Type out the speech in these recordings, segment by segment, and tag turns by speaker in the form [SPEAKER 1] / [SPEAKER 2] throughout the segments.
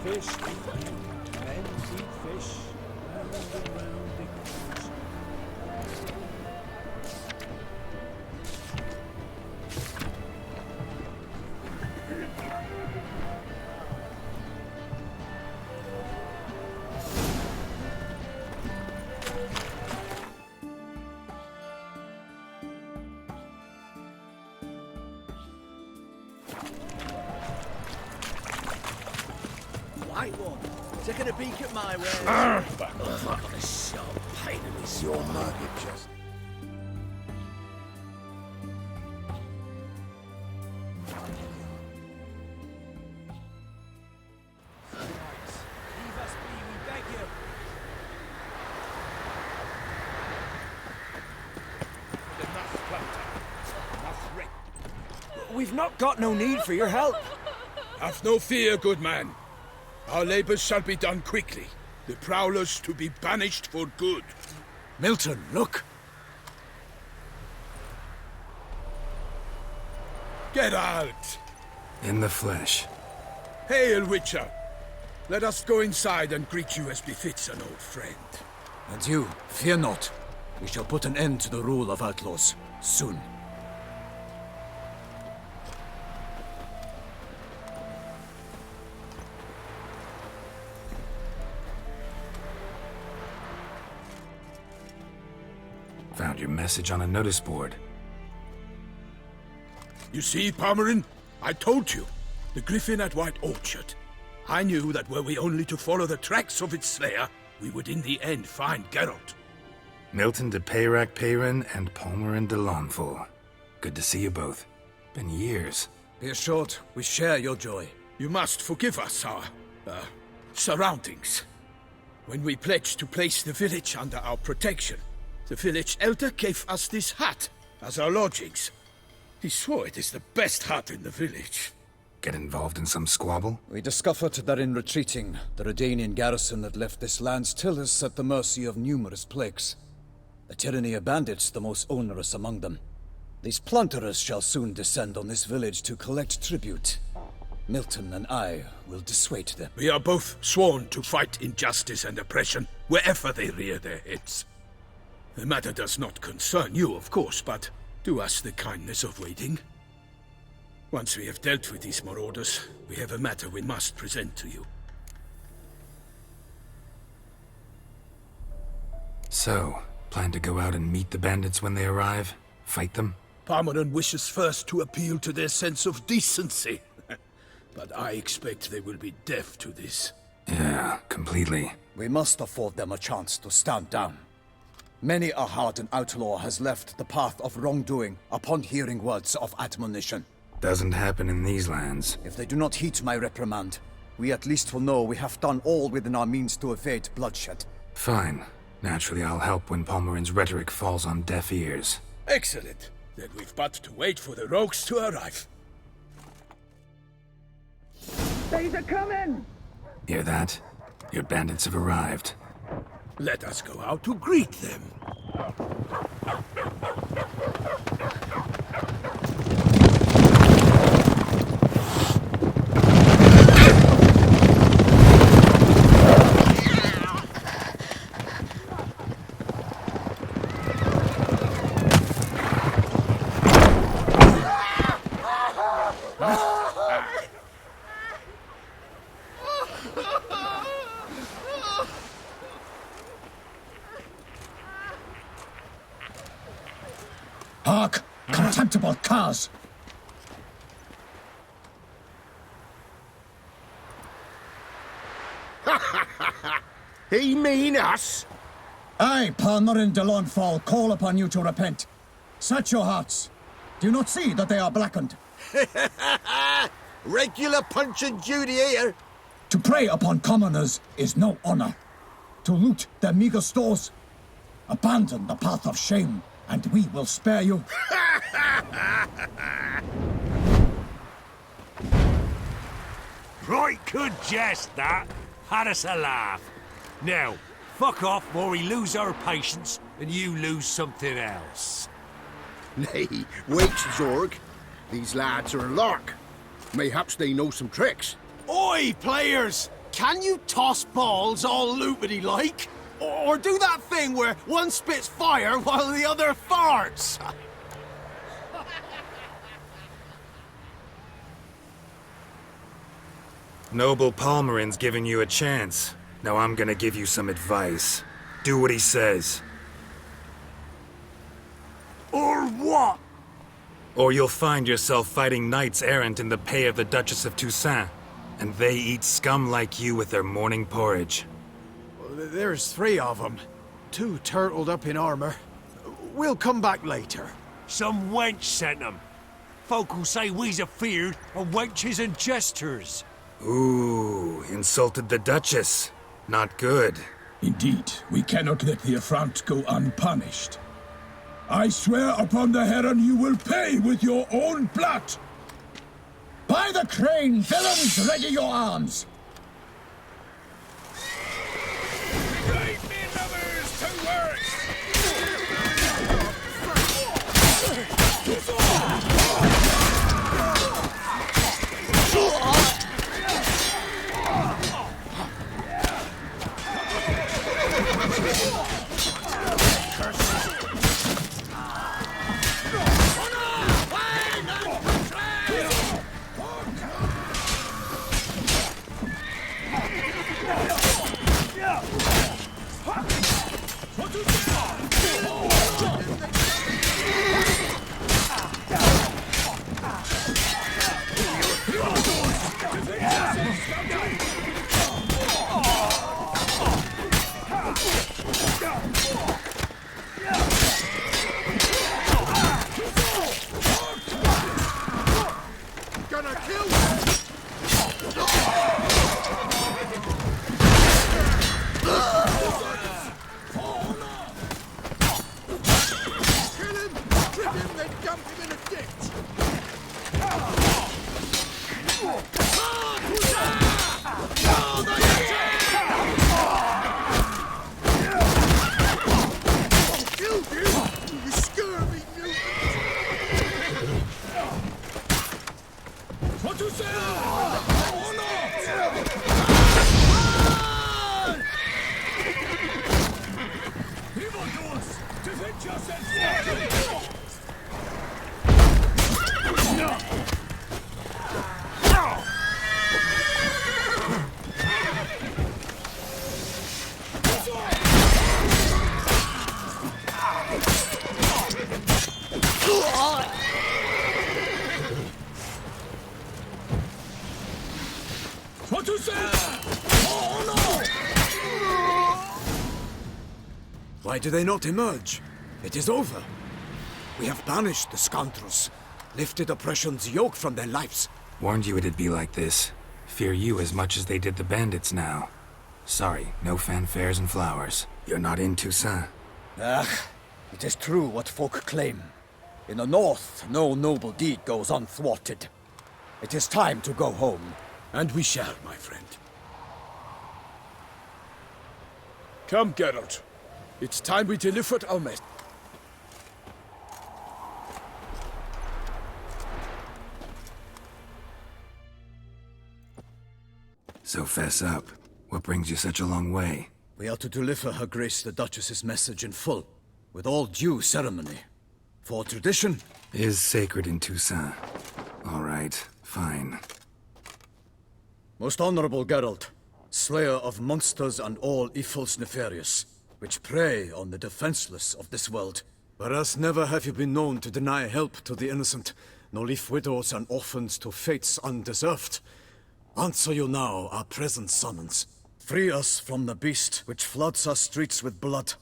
[SPEAKER 1] fish eat you. Men eat fish. Round and round it goes.
[SPEAKER 2] White one, taking a peek at my wares.
[SPEAKER 3] I've got a sharp pain in his
[SPEAKER 4] Your market just...
[SPEAKER 2] Leave us be, we beg you.
[SPEAKER 5] We've not got no need for your help.
[SPEAKER 6] Have no fear, good man. Our labors shall be done quickly. The prowlers to be banished for good.
[SPEAKER 5] Milton, look.
[SPEAKER 6] Geralt!
[SPEAKER 7] In the flesh.
[SPEAKER 6] Hail, Witcher! Let us go inside and greet you as befits an old friend.
[SPEAKER 5] And you, fear not. We shall put an end to the rule of outlaws, soon.
[SPEAKER 7] Found your message on a notice board.
[SPEAKER 6] You see, Palmerin? I told you. The griffin at White Orchard. I knew that were we only to follow the tracks of its slayer, we would in the end find Geralt.
[SPEAKER 7] Milton de Peyrac Peyrin and Palmerin de Lawnful. Good to see you both. Been years.
[SPEAKER 5] Be assured, we share your joy.
[SPEAKER 6] You must forgive us our, surroundings. When we pledged to place the village under our protection, the village elder gave us this hut as our lodgings. He swore it is the best hut in the village.
[SPEAKER 7] Get involved in some squabble?
[SPEAKER 5] We discovered that in retreating, the Redanian garrison that left this land still is at the mercy of numerous plagues. The tyranny of bandits the most onerous among them. These plunderers shall soon descend on this village to collect tribute. Milton and I will dissuade them.
[SPEAKER 6] We are both sworn to fight injustice and oppression wherever they rear their heads. The matter does not concern you, of course, but do us the kindness of waiting. Once we have dealt with these marauders, we have a matter we must present to you.
[SPEAKER 7] So, plan to go out and meet the bandits when they arrive? Fight them?
[SPEAKER 6] Palmerin wishes first to appeal to their sense of decency. But I expect they will be deaf to this.
[SPEAKER 7] Yeah, completely.
[SPEAKER 5] We must afford them a chance to stand down. Many a hardened outlaw has left the path of wrongdoing upon hearing words of admonition.
[SPEAKER 7] Doesn't happen in these lands.
[SPEAKER 5] If they do not heed my reprimand, we at least will know we have done all within our means to evade bloodshed.
[SPEAKER 7] Fine. Naturally, I'll help when Palmerin's rhetoric falls on deaf ears.
[SPEAKER 6] Excellent. Then we've but to wait for the rogues to arrive.
[SPEAKER 8] They's a coming!
[SPEAKER 7] Hear that? Your bandits have arrived.
[SPEAKER 6] Let us go out to greet them.
[SPEAKER 8] Hark! Contemptible curs!
[SPEAKER 4] He mean us?
[SPEAKER 8] I, Palmerin de Lawnfall, call upon you to repent. Set your hearts. Do you not see that they are blackened?
[SPEAKER 4] Regular Punch and Judy here.
[SPEAKER 8] To prey upon commoners is no honor. To loot their meager stores, abandon the path of shame, and we will spare you.
[SPEAKER 3] Right good jest, that. Had us a laugh. Now, fuck off before we lose our patience and you lose something else.
[SPEAKER 4] Nay, wait, Zorg. These lads are a lark. Mayhaps they know some tricks.
[SPEAKER 2] Oi, players! Can you toss balls all loopity like? Or do that thing where one spits fire while the other farts?
[SPEAKER 7] Noble Palmerin's giving you a chance. Now I'm gonna give you some advice. Do what he says.
[SPEAKER 3] Or what?
[SPEAKER 7] Or you'll find yourself fighting knights errant in the pay of the Duchess of Toussaint. And they eat scum like you with their morning porridge.
[SPEAKER 2] There's 3 of them. 2 turtled up in armor. We'll come back later.
[SPEAKER 3] Some wench sent them. Folk who say we's afeard of wenches and jesters.
[SPEAKER 7] Ooh, insulted the Duchess. Not good.
[SPEAKER 8] Indeed, we cannot let the affront go unpunished. I swear upon the Heron you will pay with your own blood! By the crane, villains, ready your arms!
[SPEAKER 6] Right, me lovers, to work!
[SPEAKER 5] Why do they not emerge? It is over. We have banished the scoundrels, lifted oppression's yoke from their lives.
[SPEAKER 7] Warned you it'd be like this. Fear you as much as they did the bandits now. Sorry, no fanfares and flowers. You're not in Toussaint.
[SPEAKER 5] Ah, it is true what folk claim. In the north, no noble deed goes unthwarted. It is time to go home.
[SPEAKER 6] And we shall, my friend. Come, Geralt. It's time we delivered our message.
[SPEAKER 7] So fess up. What brings you such a long way?
[SPEAKER 5] We are to deliver Her Grace the Duchess's message in full, with all due ceremony. For tradition
[SPEAKER 7] Is sacred in Toussaint. All right, fine.
[SPEAKER 5] Most honorable Geralt, slayer of monsters and all evils nefarious, which prey on the defenseless of this world. Whereas never have you been known to deny help to the innocent, nor leave widows and orphans to fates undeserved. Answer you now our present summons. Free us from the beast which floods our streets with blood,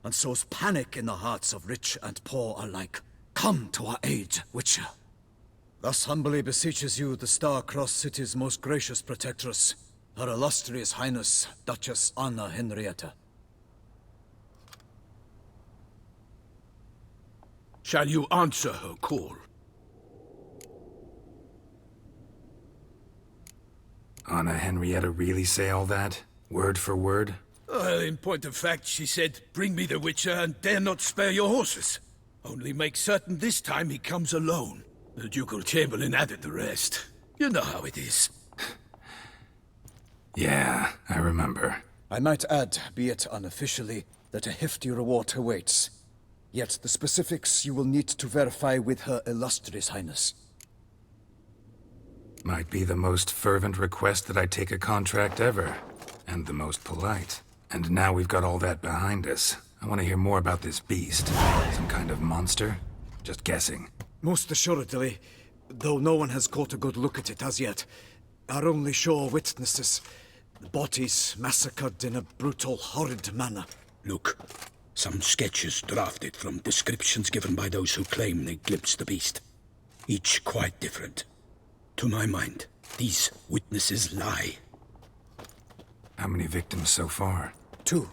[SPEAKER 5] and sows panic in the hearts of rich and poor alike. Come to our aid, Witcher. Thus humbly beseeches you the Star-Crossed City's most gracious protectress, Her Illustrious Highness, Duchess Anna Henrietta.
[SPEAKER 6] Shall you answer her call?
[SPEAKER 7] Anna Henrietta really say all that? Word for word?
[SPEAKER 6] Well, in point of fact, she said, bring me the Witcher and dare not spare your horses. Only make certain this time he comes alone. The Ducal Chamberlain added the rest. You know how it is.
[SPEAKER 7] Yeah, I remember.
[SPEAKER 5] I might add, be it unofficially, that a hefty reward awaits. Yet the specifics you will need to verify with Her Illustrious Highness.
[SPEAKER 7] Might be the most fervent request that I take a contract ever. And the most polite. And now we've got all that behind us. I want to hear more about this beast. Some kind of monster? Just guessing.
[SPEAKER 5] Most assuredly, though no one has caught a good look at it as yet. Our only sure witnesses. Bodies massacred in a brutal, horrid manner.
[SPEAKER 6] Look, some sketches drafted from descriptions given by those who claim they glimpsed the beast. Each quite different. To my mind, these witnesses lie.
[SPEAKER 7] How many victims so far?
[SPEAKER 5] 2.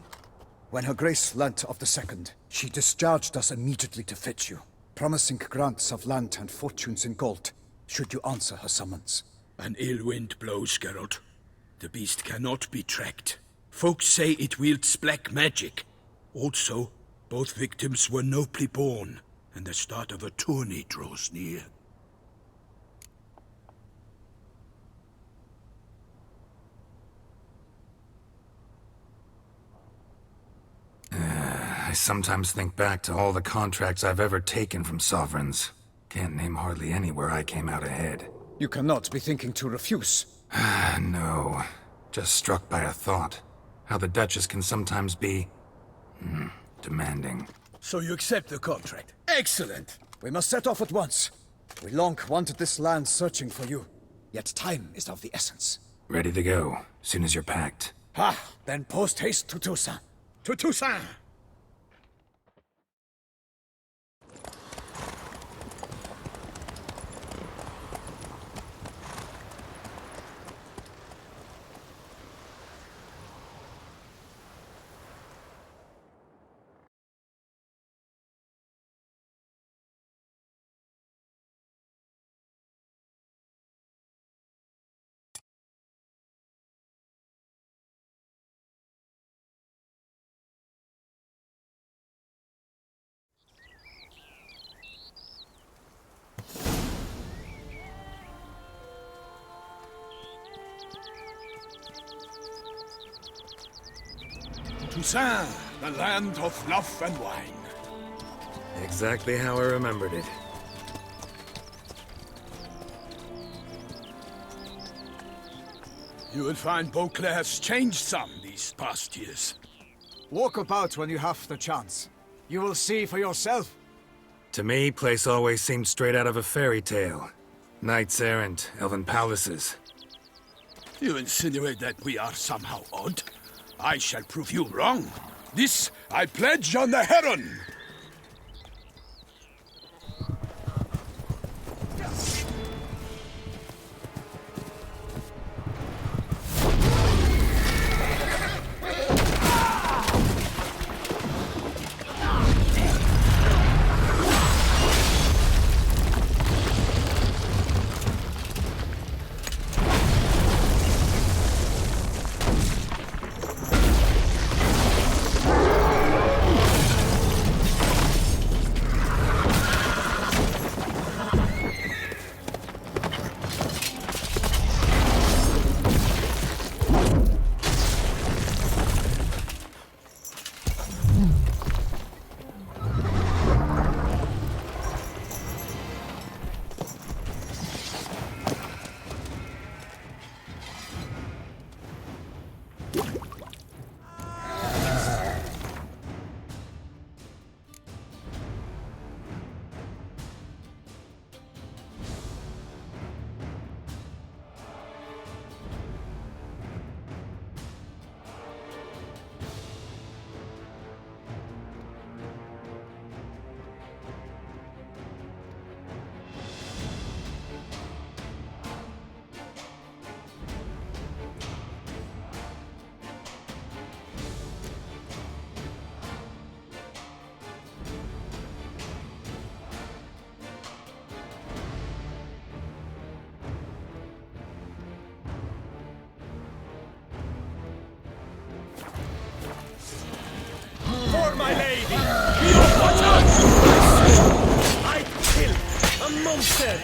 [SPEAKER 5] When Her Grace learnt of the second, she discharged us immediately to fetch you, promising grants of land and fortunes in gold, should you answer her summons.
[SPEAKER 6] An ill wind blows, Geralt. The beast cannot be tracked. Folks say it wields black magic. Also, both victims were nobly born, and the start of a tourney draws near.
[SPEAKER 7] I sometimes think back to all the contracts I've ever taken from sovereigns. Can't name hardly any where I came out ahead.
[SPEAKER 5] You cannot be thinking to refuse.
[SPEAKER 7] No. Just struck by a thought. How the Duchess can sometimes be... demanding.
[SPEAKER 6] So you accept the contract? Excellent!
[SPEAKER 5] We must set off at once. We long wanted this land searching for you. Yet time is of the essence.
[SPEAKER 7] Ready to go, soon as you're packed.
[SPEAKER 5] Then post haste to Toussaint.
[SPEAKER 6] To Toussaint!
[SPEAKER 8] Toussaint, the land of love and wine.
[SPEAKER 7] Exactly how I remembered it.
[SPEAKER 6] You will find Beauclair has changed some these past years.
[SPEAKER 2] Walk about when you have the chance. You will see for yourself.
[SPEAKER 7] To me, place always seemed straight out of a fairy tale. Knights errant, elven palaces.
[SPEAKER 6] You insinuate that we are somehow odd? I shall prove you wrong. This I pledge on the Heron!
[SPEAKER 3] For my lady! You watch out! I kill a monster!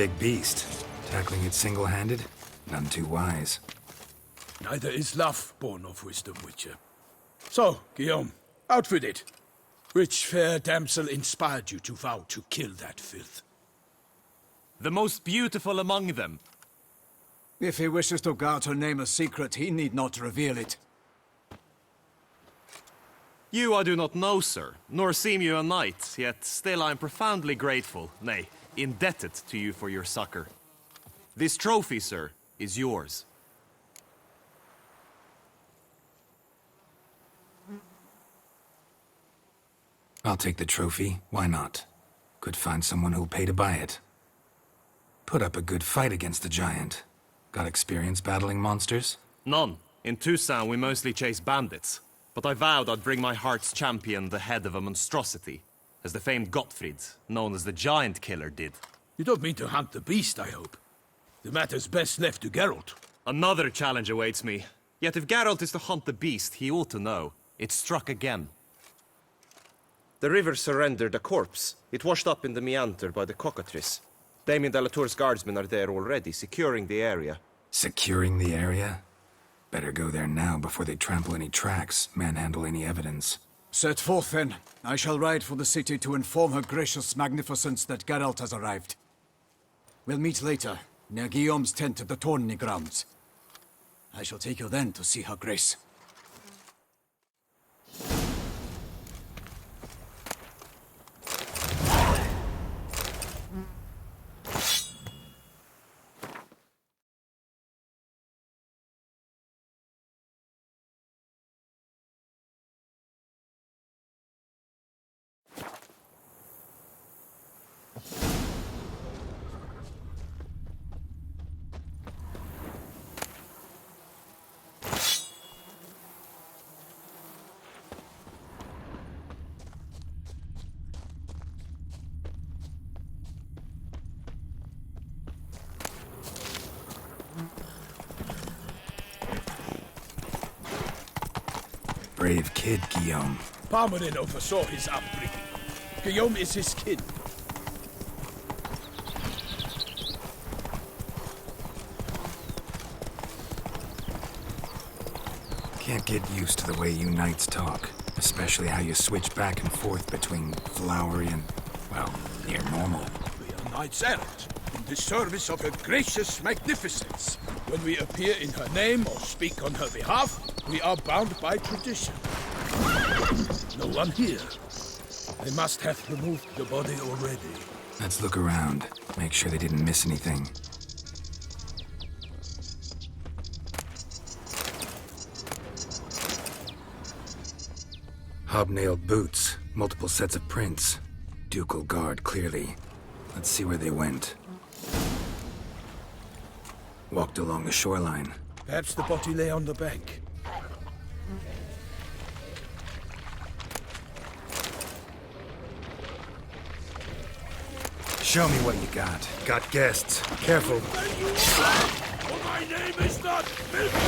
[SPEAKER 7] big beast. Tackling it single-handed? None too wise.
[SPEAKER 6] Neither is love born of wisdom, Witcher. So, Guillaume, out with it. Which fair damsel inspired you to vow to kill that filth?
[SPEAKER 9] The most beautiful among them.
[SPEAKER 5] If he wishes to guard her name a secret, he need not reveal it.
[SPEAKER 9] You I do not know, sir, nor seem you a knight, yet still I am profoundly grateful, nay, indebted to you for your succor. This trophy, sir, is yours.
[SPEAKER 7] I'll take the trophy. Why not? Could find someone who'll pay to buy it. Put up a good fight against the giant. Got experience battling monsters?
[SPEAKER 9] None. In Toussaint we mostly chase bandits. But I vowed I'd bring my heart's champion the head of a monstrosity, as the famed Gottfried, known as the Giant Killer, did.
[SPEAKER 6] You don't mean to hunt the beast, I hope. The matter's best left to Geralt.
[SPEAKER 9] Another challenge awaits me. Yet if Geralt is to hunt the beast, he ought to know. It struck again. The river surrendered a corpse. It washed up in the meander by the cockatrice. Damien de la Tour's guardsmen are there already, securing the area.
[SPEAKER 7] Securing the area? Better go there now before they trample any tracks, manhandle any evidence.
[SPEAKER 5] Set forth, then. I shall ride for the city to inform her gracious magnificence that Geralt has arrived. We'll meet later, near Guillaume's tent at the tourney grounds. I shall take you then to see her grace.
[SPEAKER 7] Brave kid, Guillaume.
[SPEAKER 6] Parmanin oversaw his upbringing. Guillaume is his kin.
[SPEAKER 7] Can't get used to the way you knights talk. Especially how you switch back and forth between flowery and, well, near normal.
[SPEAKER 6] We are knights errant, in the service of her gracious magnificence. When we appear in her name or speak on her behalf, we are bound by tradition. No one here. They must have removed the body already.
[SPEAKER 7] Let's look around. Make sure they didn't miss anything. Hobnailed boots, multiple sets of prints. Ducal guard, clearly. Let's see where they went. Walked along the shoreline.
[SPEAKER 6] Perhaps the body lay on the bank.
[SPEAKER 7] Show me what you got. Got guests. Careful.
[SPEAKER 6] My name is not Milton.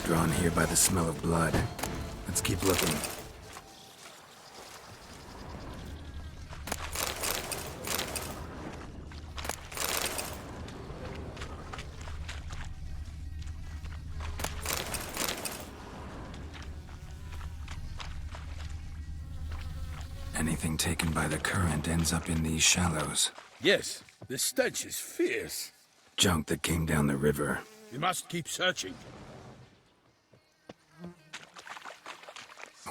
[SPEAKER 7] Drawn here by the smell of blood. Let's keep looking. Anything taken by the current ends up in these shallows.
[SPEAKER 6] Yes, the stench is fierce.
[SPEAKER 7] Junk that came down the river.
[SPEAKER 6] We must keep searching.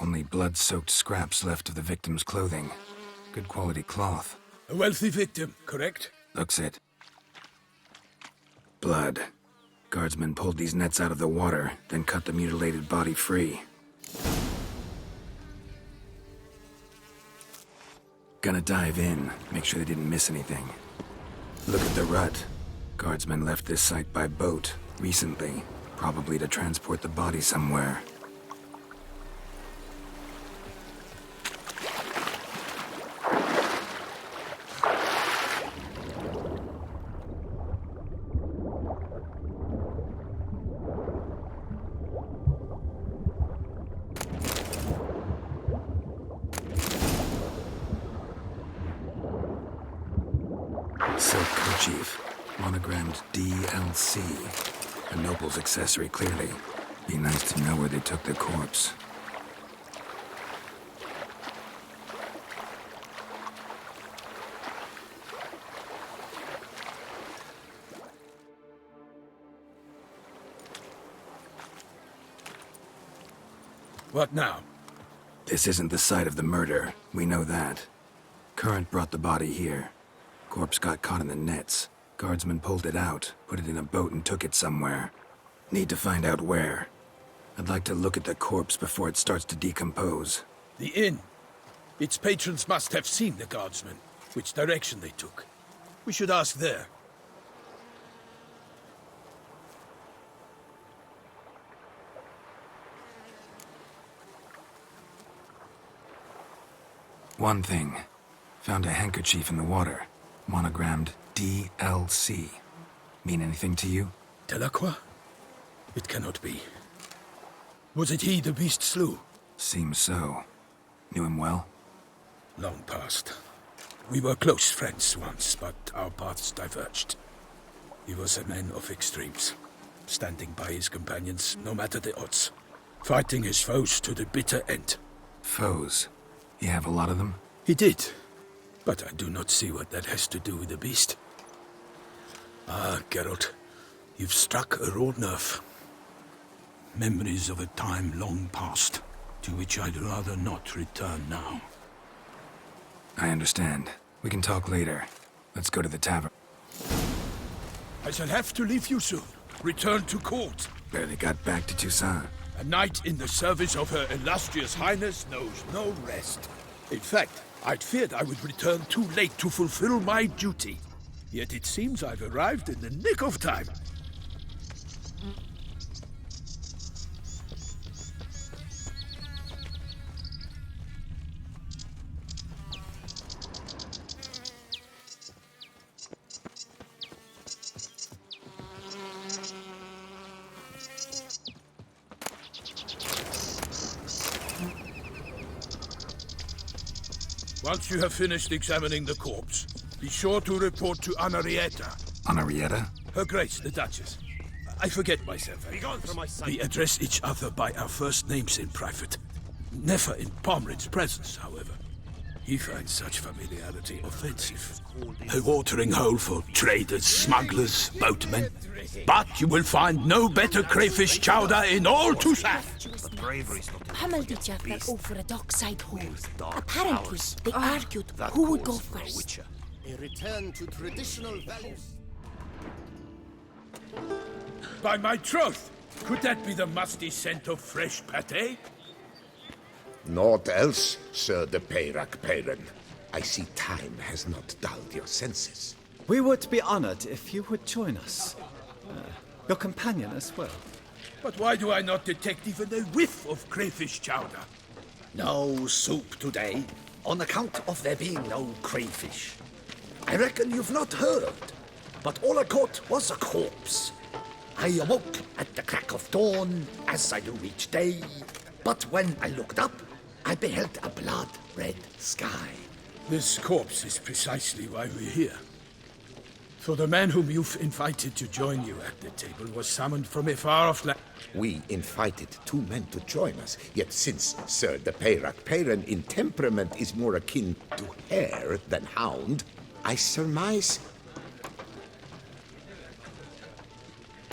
[SPEAKER 7] Only blood-soaked scraps left of the victim's clothing. Good quality cloth.
[SPEAKER 6] A wealthy victim, correct?
[SPEAKER 7] Looks it. Blood. Guardsmen pulled these nets out of the water, then cut the mutilated body free. Gonna dive in, make sure they didn't miss anything. Look at the rut. Guardsmen left this site by boat, recently, probably to transport the body somewhere. Silk kerchief, monogrammed DLC. A noble's accessory, clearly. Be nice to know where they took the corpse.
[SPEAKER 6] What now?
[SPEAKER 7] This isn't the site of the murder. We know that. Current brought the body here. Corpse got caught in the nets. Guardsmen pulled it out, put it in a boat and took it somewhere. Need to find out where. I'd like to look at the corpse before it starts to decompose.
[SPEAKER 6] The inn. Its patrons must have seen the guardsmen. Which direction they took. We should ask there.
[SPEAKER 7] One thing. Found a handkerchief in the water. Monogrammed DLC. Mean anything to you?
[SPEAKER 6] Delacroix? It cannot be. Was it he the beast slew?
[SPEAKER 7] Seems so. Knew him well?
[SPEAKER 6] Long past. We were close friends once, but our paths diverged. He was a man of extremes, standing by his companions no matter the odds, fighting his foes to the bitter end.
[SPEAKER 7] Foes? You have a lot of them?
[SPEAKER 6] He did, but I do not see what that has to do with the beast. Ah, Geralt, you've struck a raw nerve. Memories of a time long past, to which I'd rather not return now.
[SPEAKER 7] I understand. We can talk later. Let's go to the tavern.
[SPEAKER 6] I shall have to leave you soon. Return to court.
[SPEAKER 7] Barely got back to Toussaint.
[SPEAKER 6] A knight in the service of Her Illustrious Highness knows no rest. In fact, I'd feared I would return too late to fulfill my duty. Yet it seems I've arrived in the nick of time. Once you have finished examining the corpse, be sure to report to Henrietta.
[SPEAKER 7] Henrietta?
[SPEAKER 6] Her Grace, the Duchess. I forget myself.
[SPEAKER 9] Begone from my sight.
[SPEAKER 6] We address each other by our first names in private. Never in Pomred's presence, however. He finds such familiarity offensive. A watering hole for traders, smugglers, boatmen. But you will find no better crayfish chowder in all Toussaint.
[SPEAKER 10] Hammered each other over a dockside hole. Apparently, they argued who would go first.
[SPEAKER 4] A return to traditional values.
[SPEAKER 6] By my troth, could that be the musty scent of fresh pâté?
[SPEAKER 4] Naught else, Sir de Peyrac-Peyran. I see time has not dulled your senses.
[SPEAKER 11] We would be honored if you would join us. Your companion as well.
[SPEAKER 6] But why do I not detect even a whiff of crayfish chowder?
[SPEAKER 12] No soup today, on account of there being no crayfish. I reckon you've not heard, but all I caught was a corpse. I awoke at the crack of dawn, as I do each day, but when I looked up, I beheld a blood-red sky.
[SPEAKER 6] This corpse is precisely why we're here. So the man whom you've invited to join you at the table was summoned from a far-off land.
[SPEAKER 4] We invited 2 men to join us, yet since Sir the Peyrac Peyran in temperament is more akin to hare than hound, I surmise...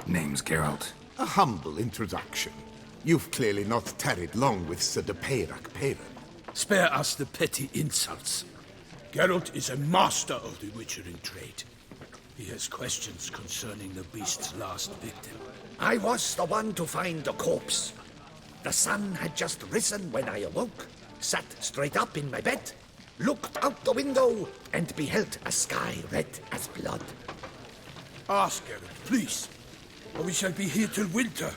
[SPEAKER 7] Name's Geralt.
[SPEAKER 4] A humble introduction. You've clearly not tarried long with Sir the Peyrac Peyran.
[SPEAKER 6] Spare us the petty insults. Geralt is a master of the witchering trade. He has questions concerning the beast's last victim.
[SPEAKER 12] I was the one to find the corpse. The sun had just risen when I awoke, sat straight up in my bed, looked out the window, and beheld a sky red as blood.
[SPEAKER 6] Ask Geralt, please, or we shall be here till winter.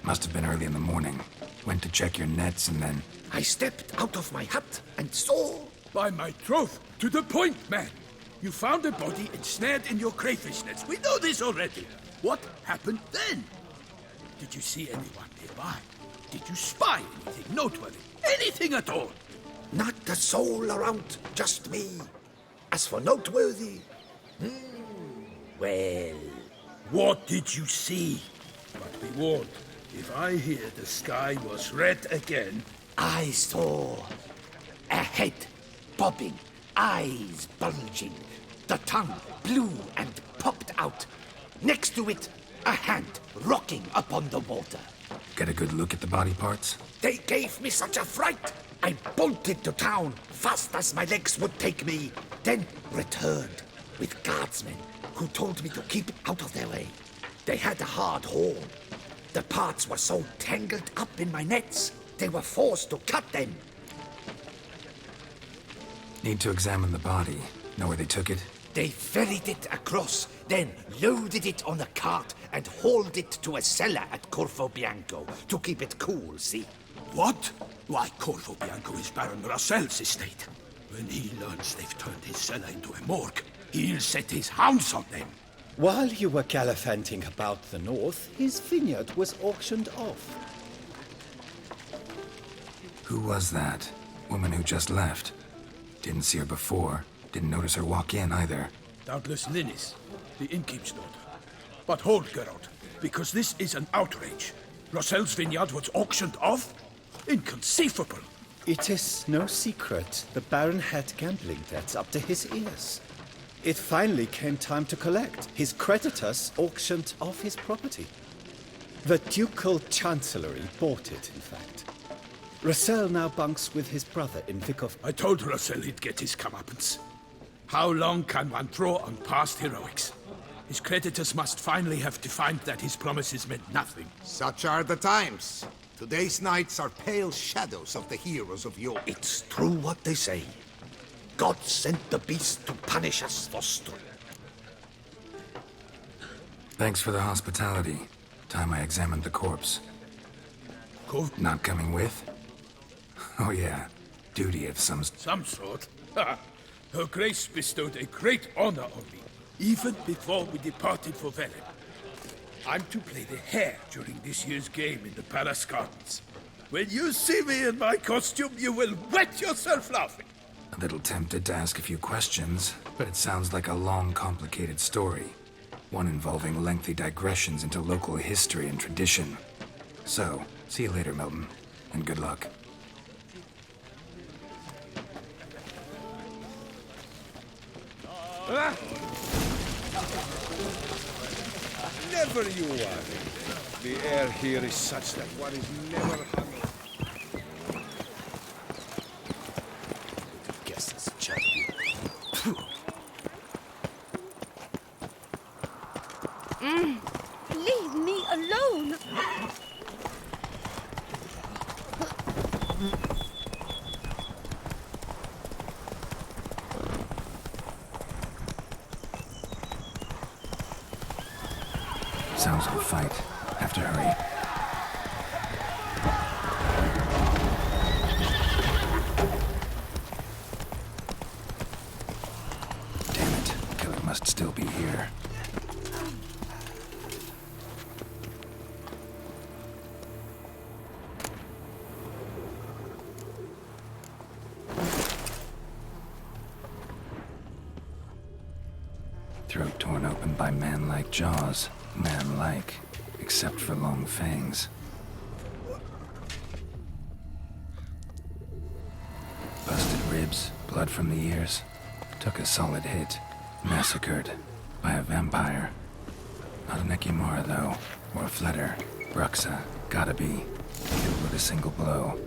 [SPEAKER 7] Must have been early in the morning. Went to check your nets and then...
[SPEAKER 12] I stepped out of my hut and saw...
[SPEAKER 6] By my troth, to the point, man. You found a body ensnared in your crayfish nets. We know this already. What happened then? Did you see anyone nearby? Did you spy anything noteworthy? Anything at all?
[SPEAKER 12] Not a soul around, just me. As for noteworthy... well...
[SPEAKER 6] What did you see? But be warned, if I hear the sky was red again...
[SPEAKER 12] I saw a head bobbing, eyes bulging, the tongue blue and popped out. Next to it, a hand rocking upon the water.
[SPEAKER 7] Get a good look at the body parts?
[SPEAKER 12] They gave me such a fright. I bolted to town, fast as my legs would take me, then returned with guardsmen who told me to keep out of their way. They had a hard haul. The parts were so tangled up in my nets, they were forced to cut them.
[SPEAKER 7] Need to examine the body. Know where they took it?
[SPEAKER 12] They ferried it across, then loaded it on a cart and hauled it to a cellar at Corvo Bianco to keep it cool, see?
[SPEAKER 6] What? Why, Corvo Bianco is Baron Russell's estate. When he learns they've turned his cellar into a morgue, he'll set his hounds on them.
[SPEAKER 11] While you were gallivanting about the north, his vineyard was auctioned off.
[SPEAKER 7] Who was that? Woman who just left. Didn't see her before. Didn't notice her walk in either.
[SPEAKER 6] Doubtless Linnis, the innkeep's daughter. But hold, Geralt, because this is an outrage. Russell's vineyard was auctioned off? Inconceivable.
[SPEAKER 11] It is no secret the Baron had gambling debts up to his ears. It finally came time to collect. His creditors auctioned off his property. The Ducal Chancellery bought it, in fact. Russell now bunks with his brother in Vic of...
[SPEAKER 6] I told Russell he'd get his comeuppance. How long can one throw on past heroics? His creditors must finally have defined that his promises meant nothing.
[SPEAKER 4] Such are the times. Today's knights are pale shadows of the heroes of yore.
[SPEAKER 12] It's true what they say. God sent the beast to punish us for
[SPEAKER 7] Thanks for the hospitality. Time I examined the corpse. Not coming with? Oh yeah, duty of some...
[SPEAKER 6] Some sort? Ha! Her Grace bestowed a great honor on me, even before we departed for Velen. I'm to play the hare during this year's game in the Palace Gardens. When you see me in my costume, you will wet yourself laughing.
[SPEAKER 7] A little tempted to ask a few questions, but it sounds like a long, complicated story. One involving lengthy digressions into local history and tradition. So, see you later, Milton, and good luck.
[SPEAKER 1] Never you worry. The air here is such that one is never hungry.
[SPEAKER 12] Guess it's a champion.
[SPEAKER 10] Leave me alone!
[SPEAKER 7] Sounds like a fight. Have to hurry. Damn it. The killer must still be here. throat torn open by man-like jaws. Man-like, except for long fangs. Busted ribs, blood from the ears. Took a solid hit. Massacred by a vampire. Not an Ekimara, though, or a Fletter. Bruxa, gotta be. Killed with a single blow.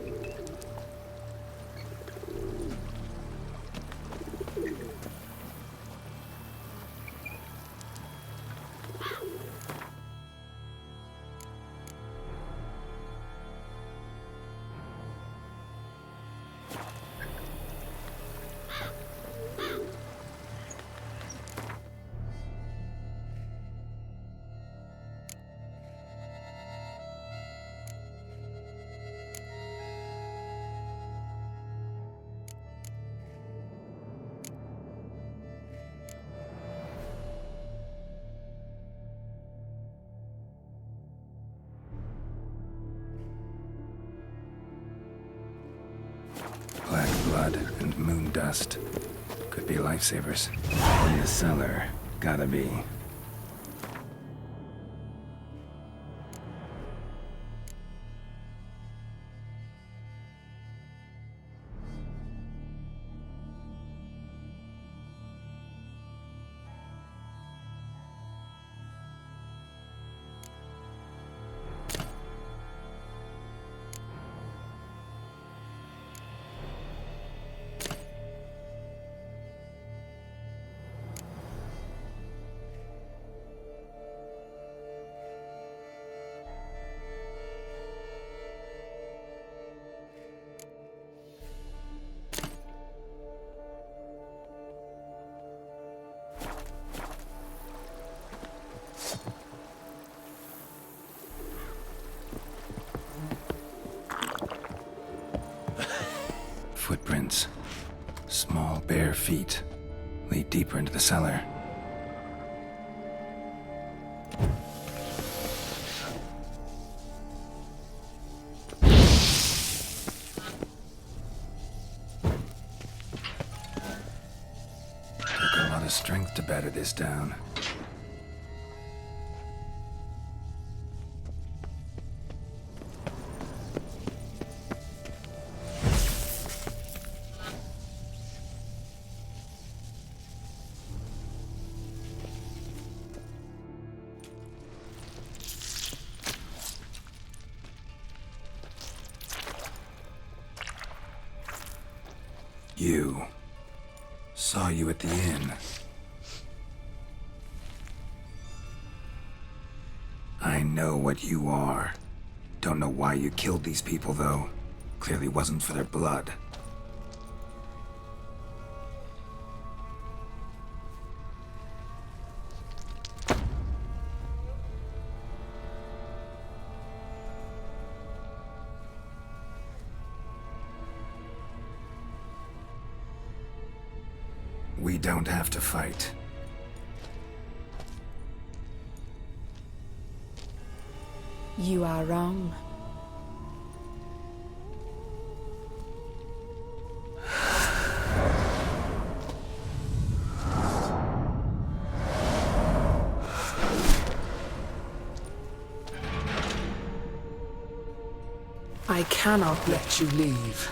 [SPEAKER 7] Black blood and moon dust. Could be lifesavers. In the cellar, gotta be. Footprints. Small, bare feet. Lead deeper into the cellar. Took a lot of strength to batter this down. You. Saw you at the inn. I know what you are. Don't know why you killed these people, though. Clearly wasn't for their blood. We don't have to fight.
[SPEAKER 10] You are wrong.
[SPEAKER 13] I cannot let you leave.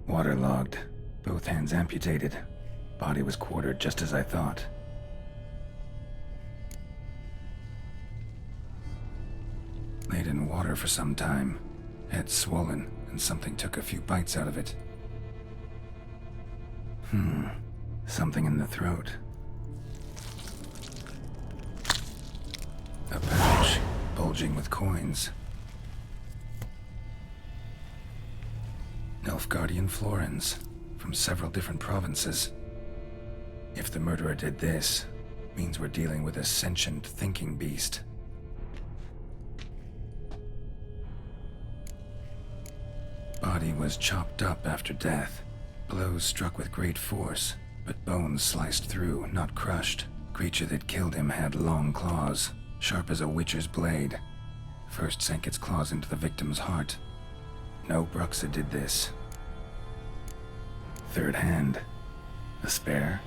[SPEAKER 7] Waterlogged. Both hands amputated. Body was quartered just as I thought. Laid in water for some time. Head swollen, and something took a few bites out of it. Something in the throat. A pouch, bulging with coins. Nilfgaardian florins, from several different provinces. If the murderer did this, means we're dealing with a sentient thinking beast. Body was chopped up after death. Blows struck with great force, but bones sliced through, not crushed. Creature that killed him had long claws, sharp as a witcher's blade. First sank its claws into the victim's heart. No Bruxa did this. Third hand. A spare?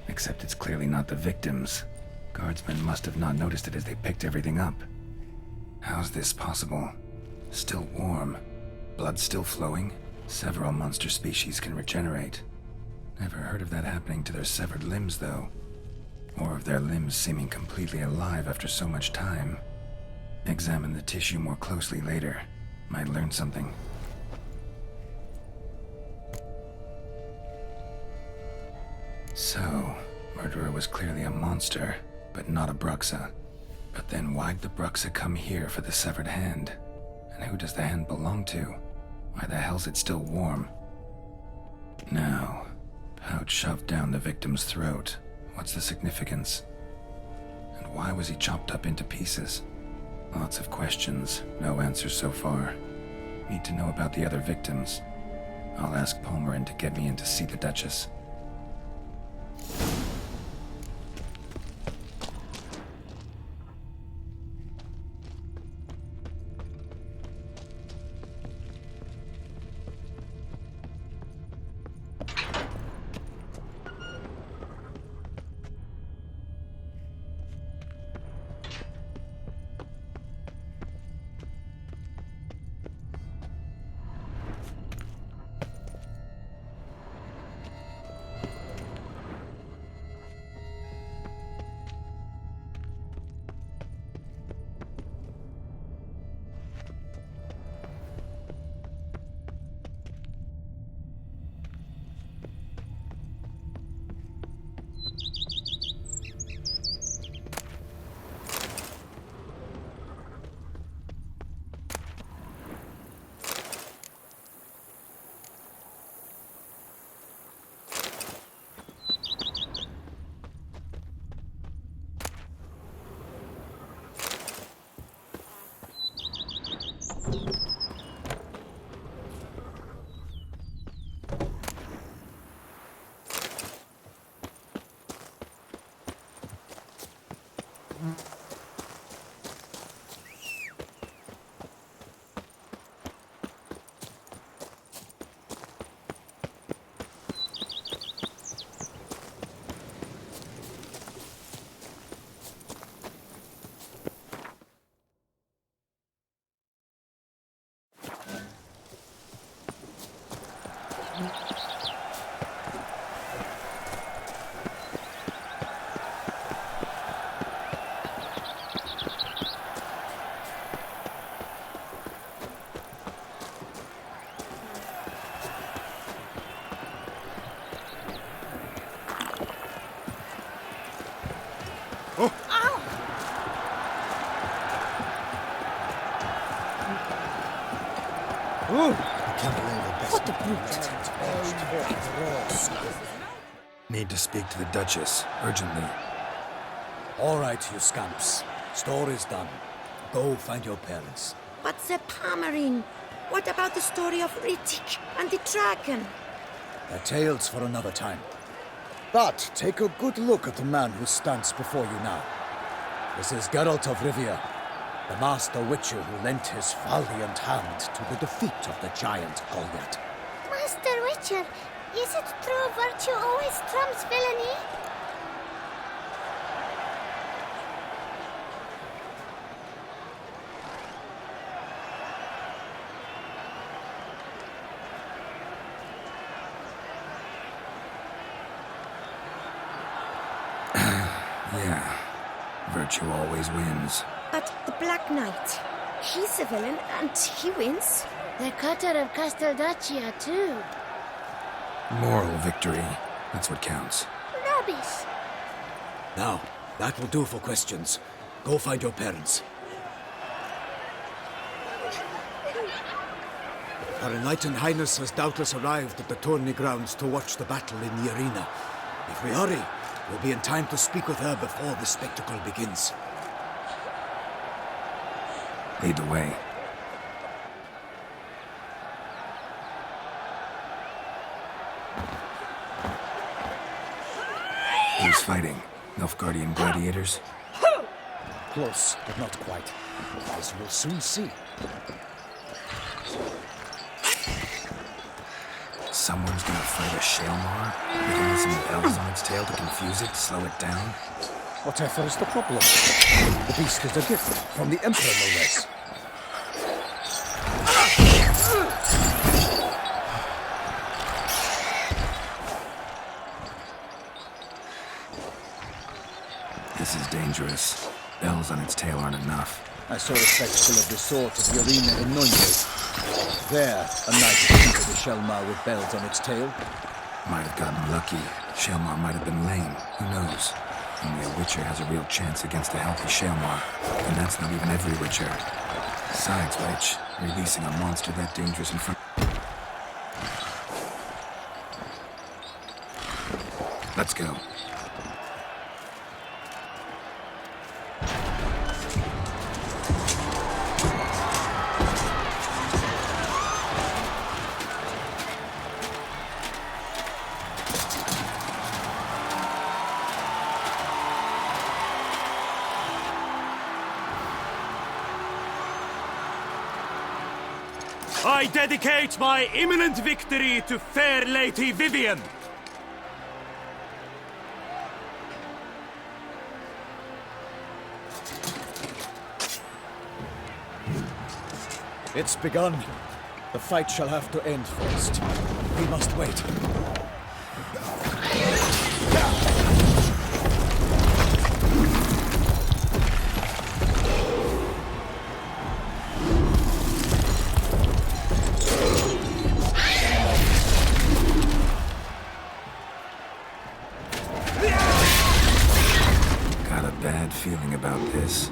[SPEAKER 7] Except it's clearly not the victim's. Guardsmen must have not noticed it as they picked everything up. How's this possible? Still warm. Blood still flowing? Several monster species can regenerate. Never heard of that happening to their severed limbs, though. Or of their limbs seeming completely alive after so much time. Examine the tissue more closely later. Might learn something. So, murderer was clearly a monster, but not a Bruxa. But then why'd the Bruxa come here for the severed hand? And who does the hand belong to? Why the hell's it still warm? Now, pouch shoved down the victim's throat. What's the significance? And why was he chopped up into pieces? Lots of questions, no answers so far. Need to know about the other victims. I'll ask Palmerin to get me in to see the Duchess.
[SPEAKER 10] What a brute!
[SPEAKER 7] Need to speak to the Duchess, urgently.
[SPEAKER 5] All right, you scamps. Story's done. Go find your parents.
[SPEAKER 10] But the Palmerin, what about the story of Rittik and the dragon?
[SPEAKER 5] They're tales for another time. But take a good look at the man who stands before you now. This is Geralt of Rivia, the master witcher who lent his valiant hand to the defeat of the giant Goliath.
[SPEAKER 14] Master Witcher, is it true virtue always trumps villainy?
[SPEAKER 7] Yeah, virtue always wins.
[SPEAKER 10] But the Black Knight, he's a villain and he wins.
[SPEAKER 14] The cutter of Casteldaccia, too.
[SPEAKER 7] Moral victory, that's what counts.
[SPEAKER 14] Rubbish.
[SPEAKER 5] Now, that will do for questions. Go find your parents. Her Enlightened Highness has doubtless arrived at the tourney grounds to watch the battle in the arena. If we hurry, we'll be in time to speak with her before the spectacle begins.
[SPEAKER 7] Lead the way. Who's fighting? Nilfgaardian gladiators?
[SPEAKER 5] Close, but not quite. As we'll soon see.
[SPEAKER 7] Someone's gonna fight a Shalmar? Hitting some bells on its tail to confuse it, slow it down?
[SPEAKER 5] Whatever is the problem? The beast is a gift from the Emperor, no less.
[SPEAKER 7] This is dangerous. Bells on its tail aren't enough.
[SPEAKER 5] I saw a spectacle of the sort at the arena in Noinville. There, a knight defeated a Shalmar with bells on its tail.
[SPEAKER 7] Might have gotten lucky. Shalmar might have been lame. Who knows? Only a Witcher has a real chance against a healthy Shalmar. And that's not even every Witcher. Besides which, releasing a monster that dangerous in front... Let's go.
[SPEAKER 3] I dedicate my imminent victory to fair Lady Vivian.
[SPEAKER 5] It's begun. The fight shall have to end first. We must wait.
[SPEAKER 7] Got a bad feeling about this.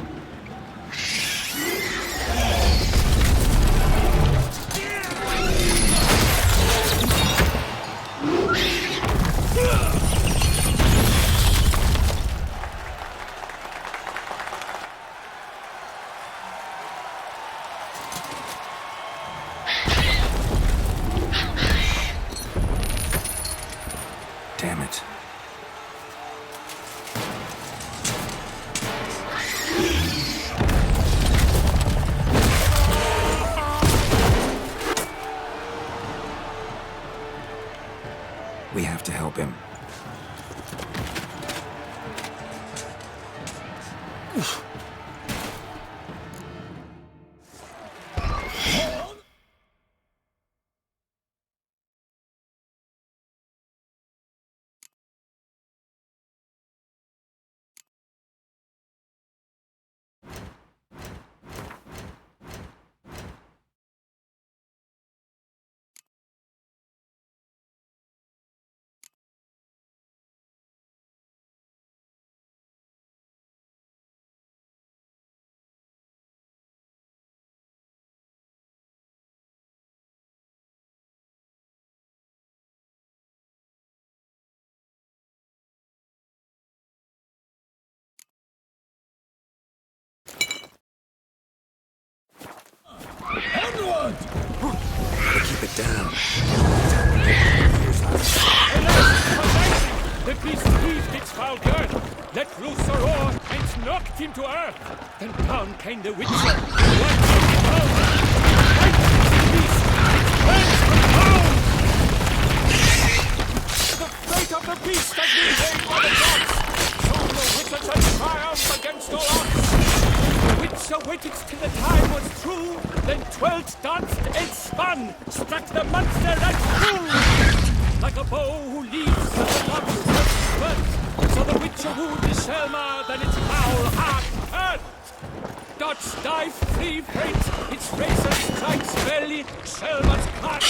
[SPEAKER 7] Damn it. We have to help him.
[SPEAKER 8] Onward!
[SPEAKER 7] Gotta keep it down.
[SPEAKER 15] The beast heaved its foul girth, let loose a roar, and knocked him to earth. Then down came the Witcher, wiped out the power. Fight the beast, hands from the fate of the beast has been laid by the gods. So the Witcher shall triumph against all odds. The Witcher waited till the time was true, then twirled, danced, and spun, struck the monster right through. Like a bow who leaves the monster's birth, so the Witcher wooed the Selma than its foul hard hurt. Dodge, dive, free, feint, its razor strikes belly, Selma's cut.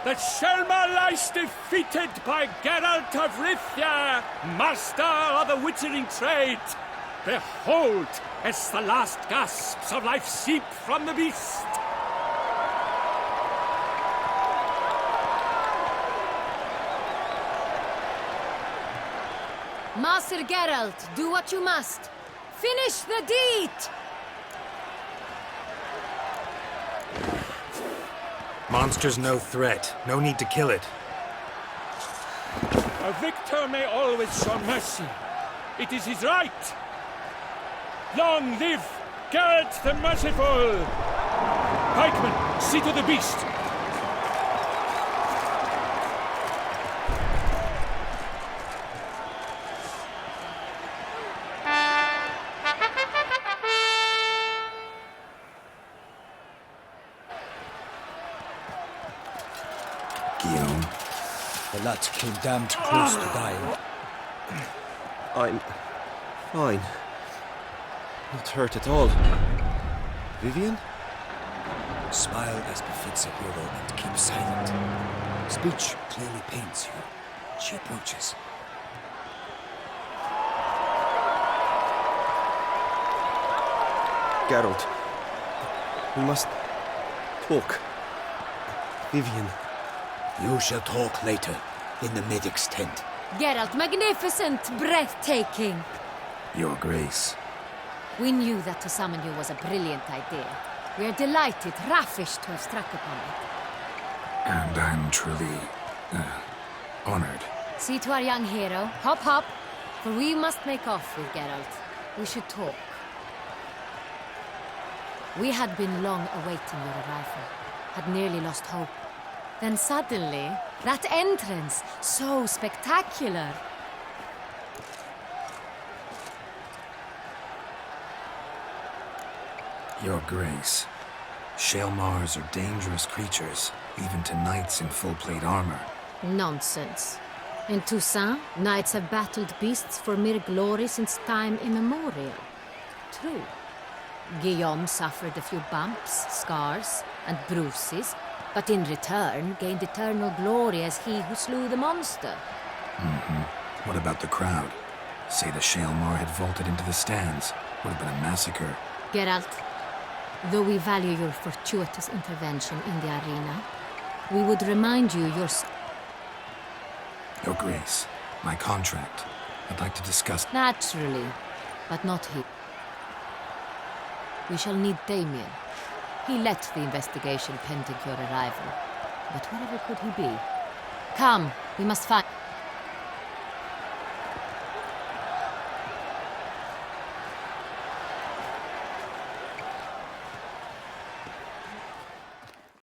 [SPEAKER 15] The Selma lies defeated by Geralt of Rivia, master of the witchering trade. Behold, as the last gasps of life seep from the beast.
[SPEAKER 10] Master Geralt, do what you must. Finish the deed!
[SPEAKER 7] Monster's no threat. No need to kill it.
[SPEAKER 15] A victor may always show mercy. It is his right. Long live Geralt the Merciful! Pikeman, see to the beast.
[SPEAKER 5] Guillaume. The lad came damned close to dying.
[SPEAKER 9] I'm fine. Not hurt at all. Vivian?
[SPEAKER 5] Smile as befits a hero and keep silent. Speech clearly pains you. She approaches.
[SPEAKER 9] Geralt, we must talk. Vivian.
[SPEAKER 5] You shall talk later, in the medic's tent.
[SPEAKER 10] Geralt, magnificent, breathtaking.
[SPEAKER 7] Your Grace.
[SPEAKER 10] We knew that to summon you was a brilliant idea. We are delighted, ravished to have struck upon it.
[SPEAKER 7] And I'm truly, honored.
[SPEAKER 10] See to our young hero. Hop, hop. For we must make off with Geralt. We should talk. We had been long awaiting your arrival. Had nearly lost hope. Then suddenly, that entrance, so spectacular.
[SPEAKER 7] Your Grace. Shaelmars are dangerous creatures, even to knights in full plate armor.
[SPEAKER 10] Nonsense. In Toussaint, knights have battled beasts for mere glory since time immemorial. True. Guillaume suffered a few bumps, scars, and bruises, but in return gained eternal glory as he who slew the monster.
[SPEAKER 7] Mm-hmm. What about the crowd? Say the Shaelmar had vaulted into the stands. Would have been a massacre.
[SPEAKER 10] Geralt, though we value your fortuitous intervention in the arena, we would remind you
[SPEAKER 7] Your Grace, my contract. I'd like to discuss...
[SPEAKER 10] Naturally, but not he. We shall need Damien. He led the investigation pending your arrival. But wherever could he be? Come, we must find...